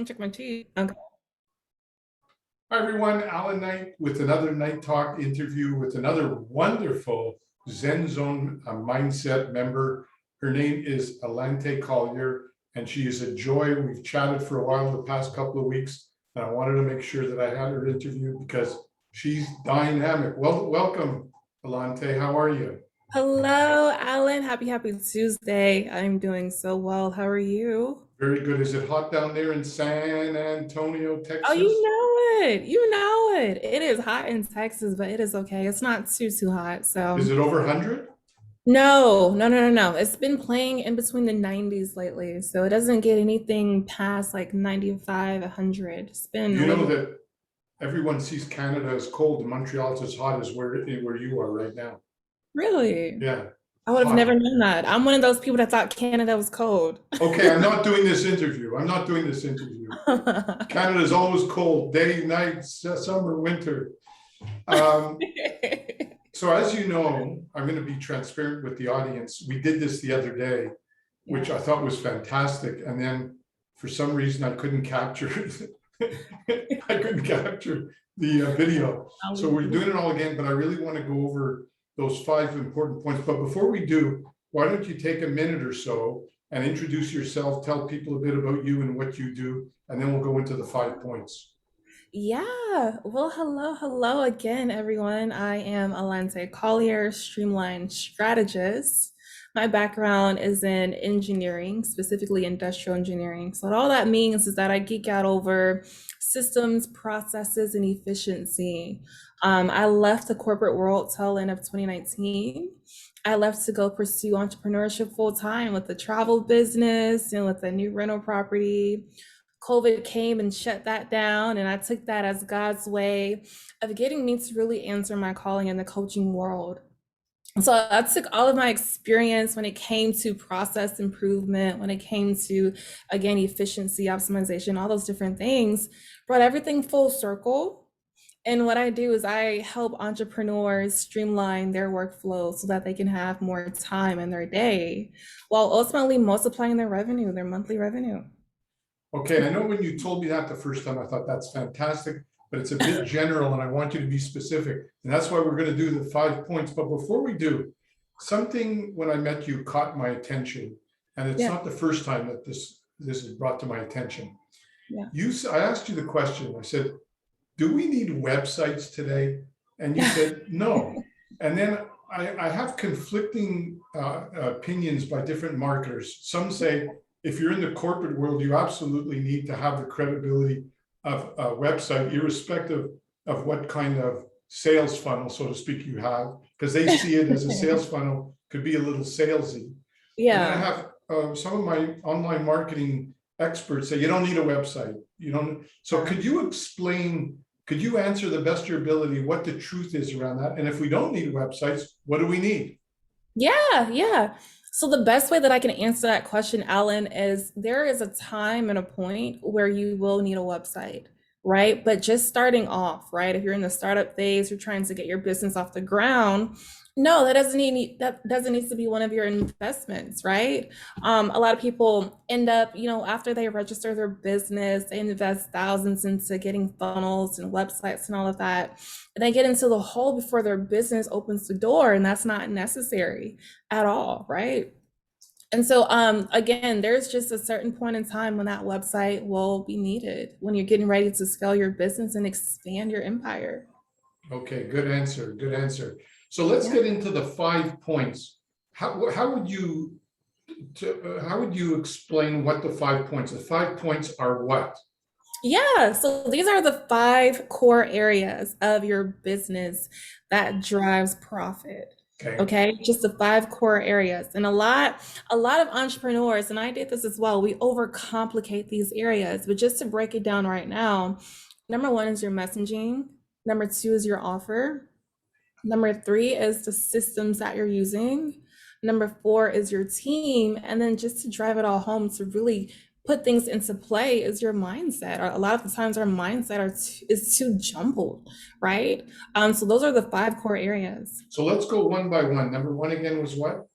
Check my tea. Okay. Hi everyone, Alan Knight with another Night Talk interview with another wonderful Zen Zone Mindset member. Her name is Allante Collier, and she is a joy. We've chatted for a while the past couple of weeks, and I wanted to make sure that I had her interview because she's dynamic. Well, welcome, Allante. How are you? Hello, Alan. Happy Tuesday. I'm doing so well. How are you? Very good. Is it hot down there in San Antonio, Oh, you Texas? know it. You know it. It is hot in Texas, but it is okay. It's not too hot. Is So it over 100? no. It's been playing in between the 90s lately. So it doesn't get anything past like 95, 100. It's Do been you know really, that everyone sees Canada as cold and Montreal is as hot as where you are right now? really. Yeah, I would have never hot. known that. I'm one of those people that thought Canada was cold. Okay, I'm not doing this interview. I'm not doing this interview. Canada is always cold, day, night, summer, winter. Um, so as you know, I'm going to be transparent with the audience. We did this the other day, which Yeah. I thought was fantastic. And then for some reason, I couldn't capture I couldn't capture the video. So we're doing it all again, but I really want to go over those 5 important points. But before we do, why don't you take a minute or so and introduce yourself, tell people a bit about you and what you do, and then we'll go into the 5 points. Yeah. Well, hello again, everyone. I am Allante Collier, Streamline Strategist. My background is in engineering, specifically industrial engineering. So all that means is that I geek out over systems, processes, and efficiency. I left the corporate world tail end of 2019. I left to go pursue entrepreneurship full time with the travel business and with a new rental property. COVID came and shut that down, and I took that as God's way of getting me to really answer my calling in the coaching world. So I took all of my experience when it came to process improvement, when it came to, again, efficiency, optimization, all those different things, brought everything full circle. And what I do is I help entrepreneurs streamline their workflow so that they can have more time in their day while ultimately multiplying their revenue, their monthly revenue. Okay, I know when you told me that the first time, I thought that's fantastic, but it's a bit general and I want you to be specific. And that's why we're going to do the 5 points. But before we do, something when I met you caught my attention. And it's Yeah, not the first time that this is brought to my attention. yeah. I asked you the question. I said, do we need websites today? And you said, no. And then I have conflicting opinions by different marketers. Some say, if you're in the corporate world, you absolutely need to have the credibility of a website, irrespective of what kind of sales funnel, so to speak, you have, because they see it as a sales funnel, could be a little salesy. And then I Yeah. have some of my online marketing experts say you don't need a website. You don't. So could you answer the best of your ability what the truth is around that? And if we don't need websites, what do we need? Yeah. So the best way that I can answer that question, Alan, is there is a time and a point where you will need a website, right? But just starting off, right? If you're in the startup phase, you're trying to get your business off the ground, no, that doesn't need to be one of your investments, right? A lot of people end up, after they register their business, they invest thousands into getting funnels and websites and all of that. And they get into the hole before their business opens the door, and that's not necessary at all, right? And so again, there's just a certain point in time when that website will be needed when you're getting ready to scale your business and expand your empire. Okay, good answer. Good answer. So let's Yeah. get into the 5 points. How would you how would you explain what the 5 points? The 5 points are what? Yeah, so these are the five core areas of your business that drives profit. Okay. Okay, just the five core areas. And a lot of entrepreneurs, and I did this as well, we overcomplicate these areas. But just to break it down right now, number one is your messaging, number two is your offer, number three is the systems that you're using. Number four is your team. And then just to drive it all home to really put things into play is your mindset. A lot of the times our mindset is too jumbled, right? So those are the five core areas. So let's go one by one. Number one again was what?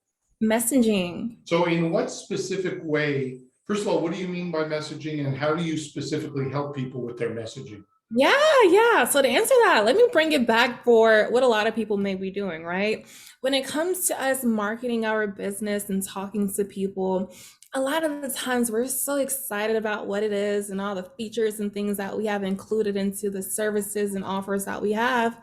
Messaging. So in what specific way First of all, what do you mean by messaging, and how do you specifically help people with their messaging? Yeah. So to answer that, let me bring it back for what a lot of people may be doing, right? When it comes to us marketing our business and talking to people, a lot of the times we're so excited about what it is and all the features and things that we have included into the services and offers that we have.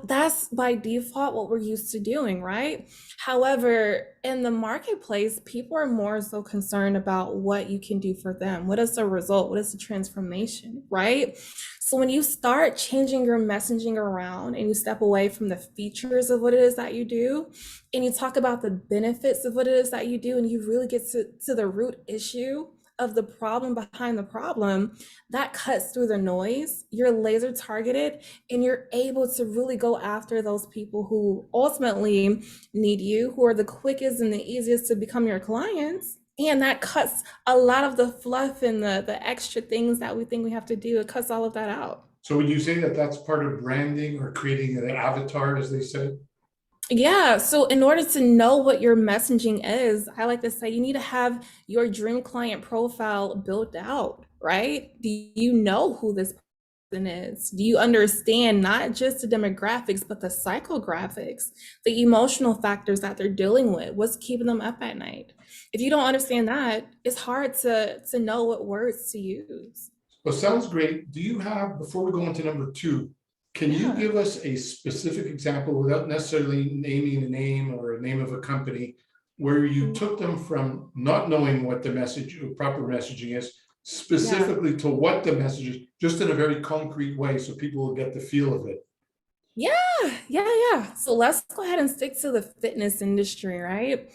That's by default what we're used to doing, right? However, in the marketplace, people are more so concerned about what you can do for them. What is the result? What is the transformation, right? So when you start changing your messaging around and you step away from the features of what it is that you do, and you talk about the benefits of what it is that you do, and you really get to the root issue of the problem behind the problem, that cuts through the noise. You're laser targeted and you're able to really go after those people who ultimately need you, who are the quickest and the easiest to become your clients. And that cuts a lot of the fluff and the extra things that we think we have to do. It cuts all of that out. So would you say that that's part of branding or creating an avatar, as they say? Yeah, so in order to know what your messaging is, I like to say you need to have your dream client profile built out, right? Do you know who this person is? Do you understand not just the demographics, but the psychographics, the emotional factors that they're dealing with? What's keeping them up at night? If you don't understand that, it's hard to know what words to use. Well, sounds great. Do you have, before we go into number two, can you Yeah. give us a specific example without necessarily naming a name or a name of a company where you took them from not knowing what the message or proper messaging is Yeah. specifically to what the message is, just in a very concrete way so people will get the feel of it? Yeah, yeah. So let's go ahead and stick to the fitness industry, right?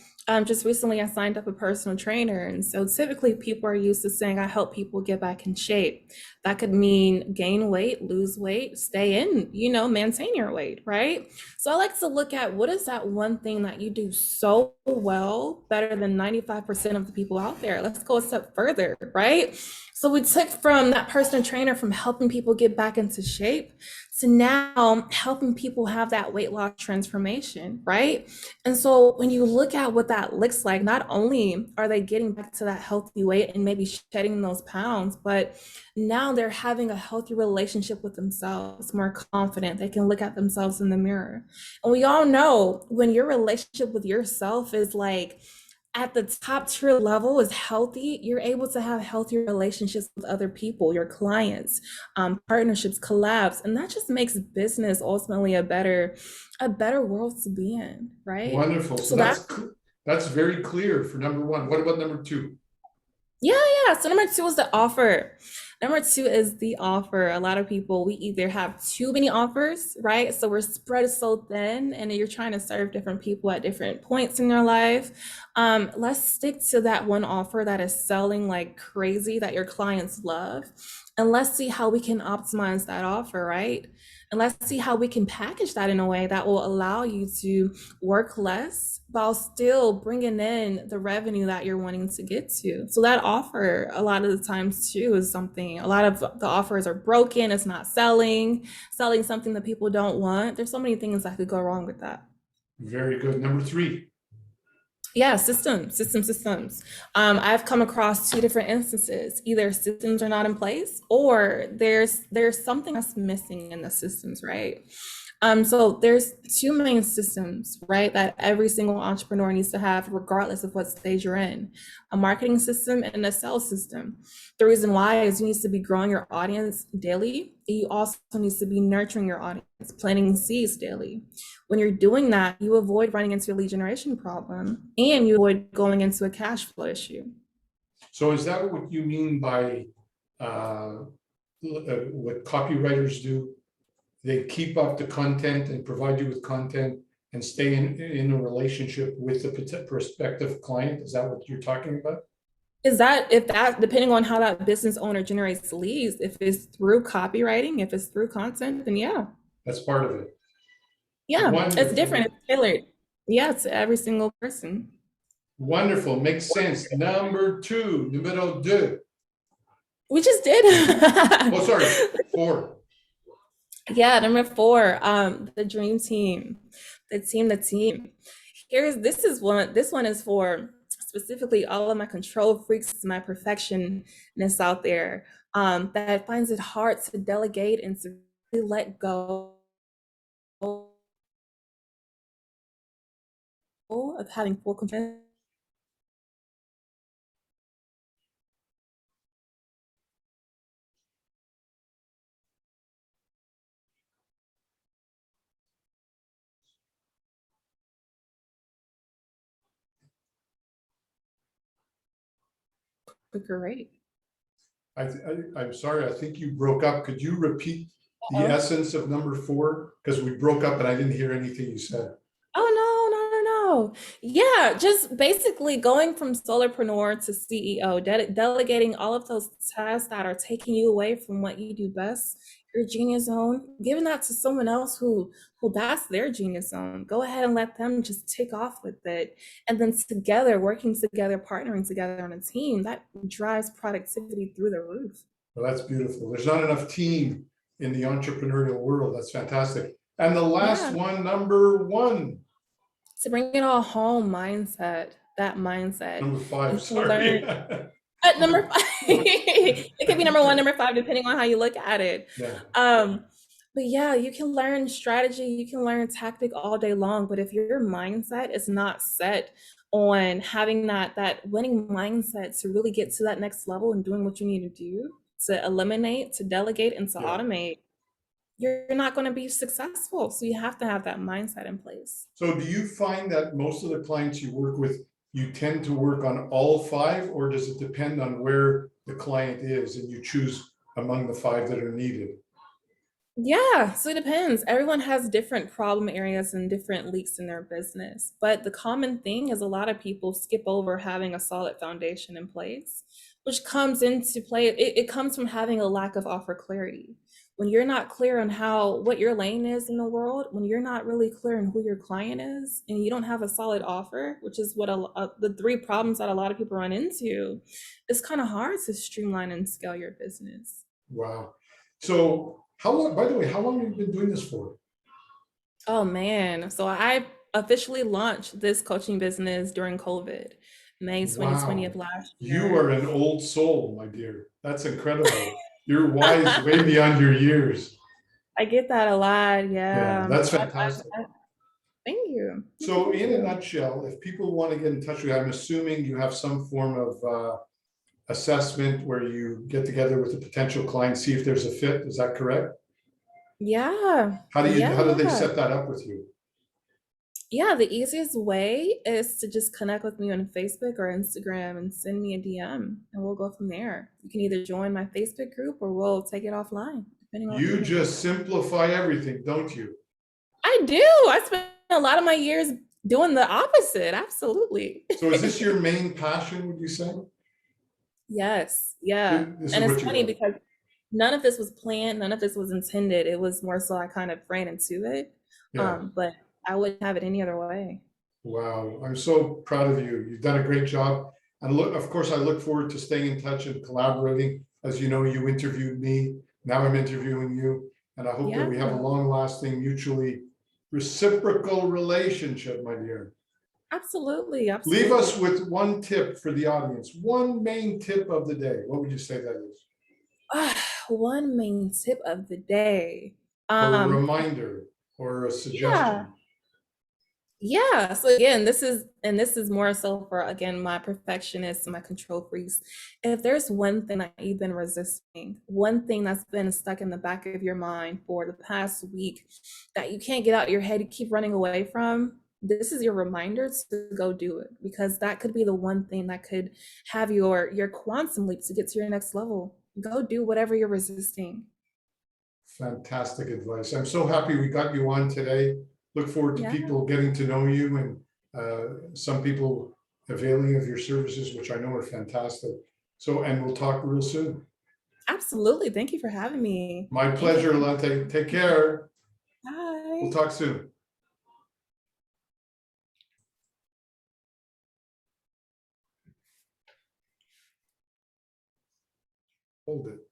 Just recently I signed up a personal trainer. And so typically people are used to saying, I help people get back in shape. That could mean gain weight, lose weight, stay in, maintain your weight, right? So I like to look at what is that one thing that you do so well, better than 95% of the people out there. Let's go a step further, right? So we took from that personal trainer from helping people get back into shape to now helping people have that weight loss transformation, right? And so when you look at what that looks like, not only are they getting back to that healthy weight and maybe shedding those pounds, but now they're having a healthy relationship with themselves, more confident. They can look at themselves in the mirror. And we all know when your relationship with yourself is like at the top tier level is healthy, you're able to have healthier relationships with other people, your clients, partnerships, collabs, and that just makes business ultimately a better world to be in, right? Wonderful. So So that that's very clear for number one. What about number two? yeah. So number two is the offer. Number two is the offer. A lot of people, we either have too many offers, right? So we're spread so thin and you're trying to serve different people at different points in their life. Let's stick to that one offer that is selling like crazy that your clients love. And let's see how we can optimize that offer, right? And let's see how we can package that in a way that will allow you to work less while still bringing in the revenue that you're wanting to get to. So that offer, a lot of the times too, is something, a lot of the offers are broken. It's not selling something that people don't want. There's so many things that could go wrong with that. Very good. Number three. Yeah, systems. I've come across two different instances. Either systems are not in place, or there's something that's missing in the systems, right? So there's two main systems, right, that every single entrepreneur needs to have, regardless of what stage you're in: a marketing system and a sales system. The reason why is you need to be growing your audience daily. You also need to be nurturing your audience, planting seeds daily. When you're doing that, you avoid running into a lead generation problem and you avoid going into a cash flow issue. So is that what you mean by uh, what copywriters do? They keep up the content and provide you with content and stay in a relationship with the prospective client. Is that what you're talking about? Is that if that depending on how that business owner generates leads, if it's through copywriting, if it's through content, then yeah. That's part of it. Yeah, it's different. Wonderful. It's tailored. Yeah, to every single person. Wonderful. Makes sense. Number two, numero deux. We just did. Oh, sorry, four. Yeah, number four, the dream team. The team. This one is for specifically all of my control freaks, my perfectionists out there, that finds it hard to delegate and to really let go of having full control. Great. I'm sorry, I think you broke up. Could you repeat the Oh. essence of number 4? Because we broke up and I didn't hear anything you said. Oh, no, no, no, no. Yeah, just basically going from solopreneur to CEO, delegating all of those tasks that are taking you away from what you do best, your genius zone, giving that to someone else who that's their genius zone. Go ahead and let them just take off with it. And then together, working together, partnering together on a team, that drives productivity through the roof. Well, that's beautiful. There's not enough team in the entrepreneurial world. That's fantastic. And the last Yeah. one, number 1. To bring it all home, that mindset. Number 5, You can sorry. learn at number five. It could be number one, number five, depending on how you look at it. Yeah, Um, but yeah, you can learn strategy, you can learn tactic all day long. But if your mindset is not set on having that winning mindset to really get to that next level and doing what you need to do to eliminate, to delegate, and to yeah. automate, you're not going to be successful. So you have to have that mindset in place. So do you find that most of the clients you work with, you tend to work on all 5, or does it depend on where the client is and you choose among the 5 that are needed? Yeah, so it depends. Everyone has different problem areas and different leaks in their business. But the common thing is a lot of people skip over having a solid foundation in place, which comes into play. It comes from having a lack of offer clarity. When you're not clear on what your lane is in the world, when you're not really clear on who your client is, and you don't have a solid offer, which is what the 3 problems that a lot of people run into, it's kind of hard to streamline and scale your business. Wow. So how long, by the way, how long have you been doing this for? Oh man. So I officially launched this coaching business during COVID, May 2020 of Wow. last You year. are an old soul, my dear. That's incredible. You're wise way beyond your years. I get that a lot. Yeah, Yeah. that's fantastic. Thank you. Thank you. So Thank in a you. nutshell, if people want to get in touch with you, I'm assuming you have some form of assessment where you get together with a potential client, see if there's a fit. Is that correct? Yeah. How Yeah. do they Yeah. set that up with you? Yeah. The easiest way is to just connect with me on Facebook or Instagram and send me a DM and we'll go from there. You can either join my Facebook group or we'll take it offline, depending on what You you're looking just for. simplify everything, don't you? I do. I spent a lot of my years doing the opposite. Absolutely. So is this your main passion, would you say? Yes. Yeah. This is And it's what you funny love. because none of this was planned, none of this was intended. It was more so I kind of ran into it. Yeah. But I wouldn't have it any other way. Wow. I'm so proud of you. You've done a great job. And look, of course, I look forward to staying in touch and collaborating. As you know, you interviewed me. Now I'm interviewing you. And I hope that Yeah. we have a long-lasting, mutually reciprocal relationship, my dear. Absolutely. Leave Absolutely. us with one tip for the audience, one main tip of the day. What would you say that is? One main tip of the day. Or a Um, reminder or a yeah. suggestion? Yeah. So again, this is more so for again my perfectionists and my control freaks. If there's one thing that you've been resisting, one thing that's been stuck in the back of your mind for the past week that you can't get out of your head, you keep running away from, this is your reminder to go do it because that could be the one thing that could have your quantum leap to get to your next level. Go do whatever you're resisting. Fantastic advice. I'm so happy we got you on today. Look forward to Yeah, people getting to know you and some people availing of your services, which I know are fantastic. So, and we'll talk real soon. absolutely. Thank you for having me. My Thank you. pleasure, Allante. Take care. We'll Bye. talk soon. Hold it.